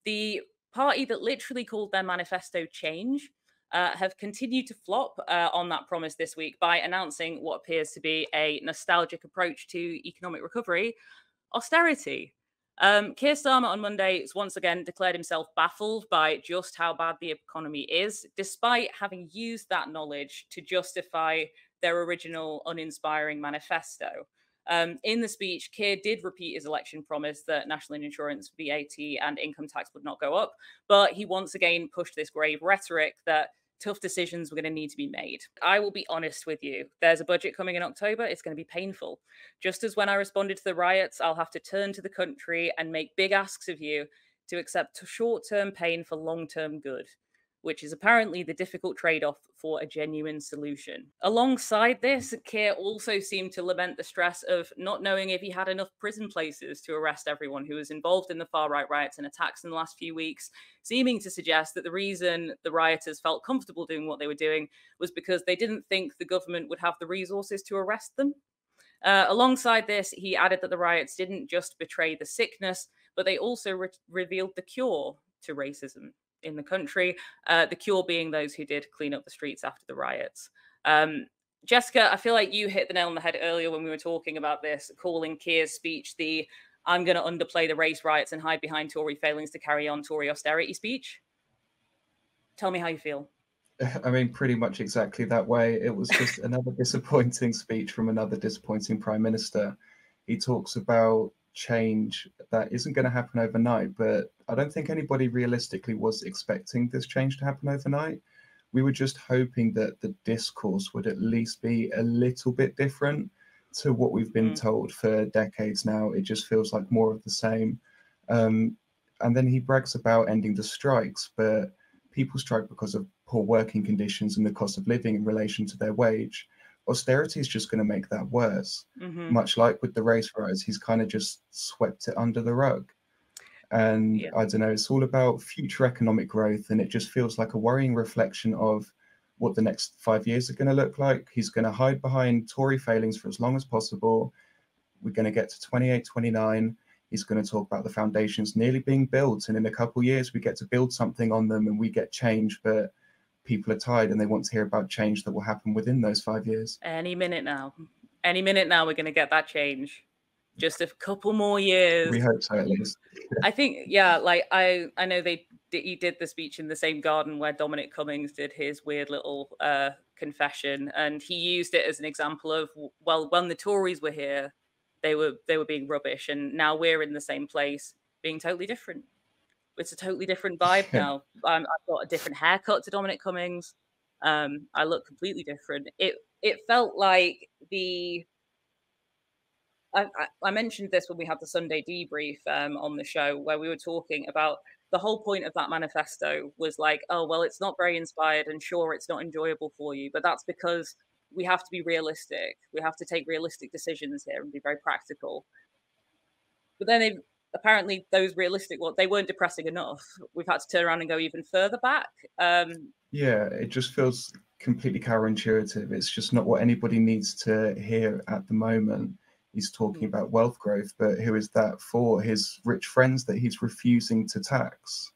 The party that literally called their manifesto change have continued to flop on that promise this week by announcing what appears to be a nostalgic approach to economic recovery: austerity. Keir Starmer on Monday has once again declared himself baffled by just how bad the economy is, despite having used that knowledge to justify their original uninspiring manifesto. In the speech, Keir did repeat his election promise that national insurance, VAT, and income tax would not go up, but he once again pushed this grave rhetoric that tough decisions were going to need to be made. I will be honest with you. There's a budget coming in October. It's going to be painful. Just as when I responded to the riots, I'll have to turn to the country and make big asks of you to accept short-term pain for long-term good, which is apparently the difficult trade-off for a genuine solution. Alongside this, Keir also seemed to lament the stress of not knowing if he had enough prison places to arrest everyone who was involved in the far-right riots and attacks in the last few weeks, seeming to suggest that the reason the rioters felt comfortable doing what they were doing was because they didn't think the government would have the resources to arrest them. Alongside this, he added that the riots didn't just betray the sickness, but they also revealed the cure to racism in the country, the cure being those who did clean up the streets after the riots. Jessica, I feel like you hit the nail on the head earlier when we were talking about this, calling Keir's speech the "I'm going to underplay the race riots and hide behind Tory failings to carry on Tory austerity" speech. Tell me how you feel. I mean, pretty much exactly that way. It was just another disappointing speech from another disappointing prime minister. He talks about change that isn't going to happen overnight, but I don't think anybody realistically was expecting this change to happen overnight. We were just hoping that the discourse would at least be a little bit different to what we've been told for decades now. It just feels like more of the same. And then he brags about ending the strikes, but people strike because of poor working conditions and the cost of living in relation to their wage. Austerity is just going to make that worse. Much like with the race riots, he's kind of just swept it under the rug. And I don't know, it's all about future economic growth, and it just feels like a worrying reflection of what the next 5 years are going to look like. He's going to hide behind Tory failings for as long as possible. We're going to get to 28, 29. He's going to talk about the foundations nearly being built, and in a couple of years we get to build something on them and we get change, but people are tired and they want to hear about change that will happen within those 5 years. Any minute now we're going to get that change. Just a couple more years. We hope so, at least. I think, yeah, like I know he did the speech in the same garden where Dominic Cummings did his weird little confession, and he used it as an example of, well, when the Tories were here, they were being rubbish, and now we're in the same place being totally different. It's a totally different vibe now. I've got a different haircut to Dominic Cummings. I look completely different. It felt like I mentioned this when we had the Sunday debrief on the show, where we were talking about the whole point of that manifesto was like, oh, well, it's not very inspired, and sure, it's not enjoyable for you, but that's because we have to be realistic. We have to take realistic decisions here and be very practical. But then apparently those realistic ones, they weren't depressing enough. We've had to turn around and go even further back. Yeah, it just feels completely counterintuitive. It's just not what anybody needs to hear at the moment. He's talking about wealth growth, but who is that for? His rich friends that he's refusing to tax.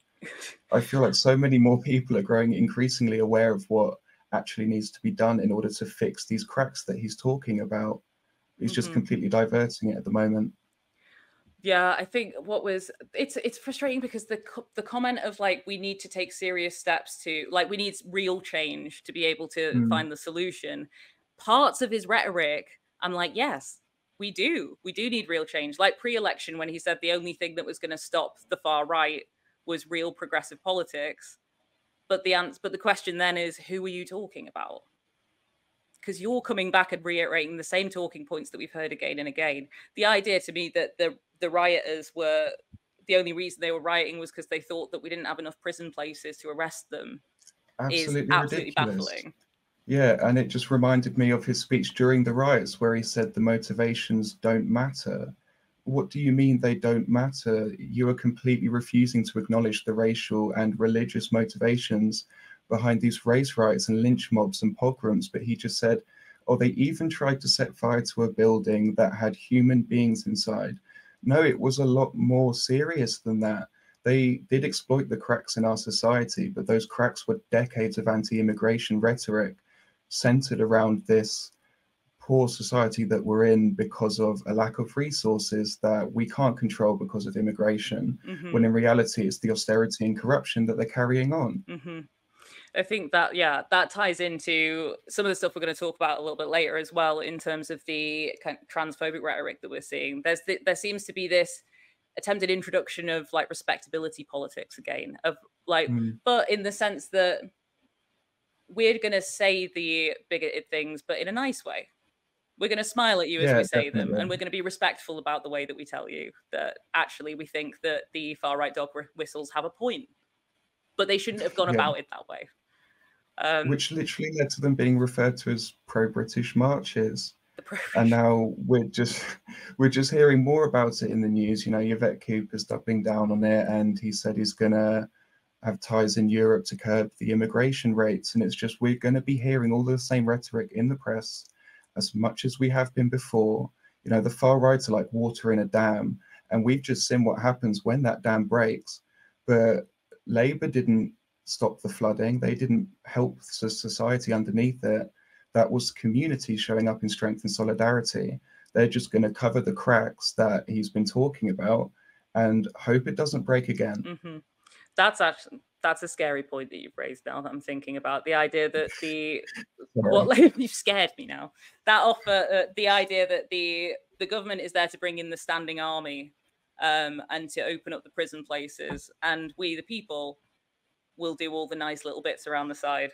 I feel like so many more people are growing increasingly aware of what actually needs to be done in order to fix these cracks that he's talking about. He's just completely diverting it at the moment. Yeah, I think it's frustrating because the comment of like, we need to take serious steps to, like, we need real change to be able to find the solution. Parts of his rhetoric, I'm like, yes, we do need real change. Like pre-election, when he said the only thing that was going to stop the far right was real progressive politics. But the question then is, who are you talking about? Because you're coming back and reiterating the same talking points that we've heard again and again. The idea to me that the rioters were, the only reason they were rioting was because they thought that we didn't have enough prison places to arrest them, is absolutely baffling. Yeah, and it just reminded me of his speech during the riots where he said the motivations don't matter. What do you mean they don't matter? You are completely refusing to acknowledge the racial and religious motivations behind these race riots and lynch mobs and pogroms. But he just said, oh, they even tried to set fire to a building that had human beings inside. No, it was a lot more serious than that. they did exploit the cracks in our society, but those cracks were decades of anti-immigration rhetoric centered around this poor society that we're in because of a lack of resources that we can't control because of immigration, when in reality it's the austerity and corruption that they're carrying on. I think that, yeah, that ties into some of the stuff we're going to talk about a little bit later as well, in terms of the kind of transphobic rhetoric that we're seeing. There seems to be this attempted introduction of like respectability politics again, of like, but in the sense that we're going to say the bigoted things, but in a nice way. We're going to smile at you as we say them, and we're going to be respectful about the way that we tell you that actually we think that the far-right dog whistles have a point, but they shouldn't have gone about it that way. Which literally led to them being referred to as pro-British marches. And now we're just hearing more about it in the news. You know, Yvette Cooper's doubling down on it, and he said he's going to have ties in Europe to curb the immigration rates. And it's just, we're going to be hearing all the same rhetoric in the press as much as we have been before. You know, the far right are like water in a dam, and we've just seen what happens when that dam breaks. But Labour didn't stop the flooding. They didn't help the society underneath it. That was community showing up in strength and solidarity. They're just going to cover the cracks that he's been talking about and hope it doesn't break again. That's a scary point that you've raised now that I'm thinking about. The idea that you've scared me now. That offer, the idea that the government is there to bring in the standing army and to open up the prison places, and we, the people, will do all the nice little bits around the side.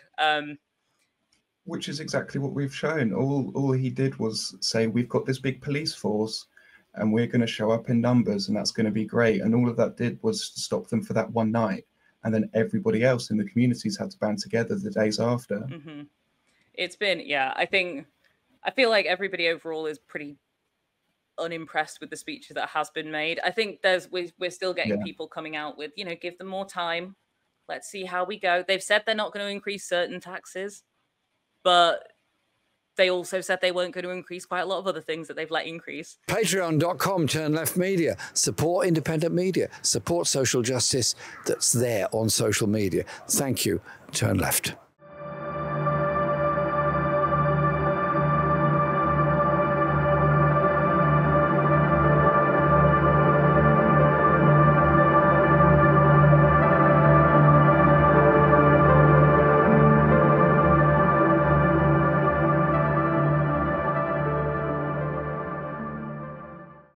Which is exactly what we've shown. All he did was say, we've got this big police force and we're going to show up in numbers and that's going to be great. And all of that did was stop them for that one night. And then everybody else in the communities had to band together the days after. It's been, yeah, I feel like everybody overall is pretty unimpressed with the speech that has been made. I think we're still getting people coming out with, you know, give them more time. Let's see how we go. They've said they're not going to increase certain taxes, but they also said they weren't going to increase quite a lot of other things that they've let increase. Patreon.com, Turn Left Media. Support independent media. Support social justice that's there on social media. Thank you, Turn Left.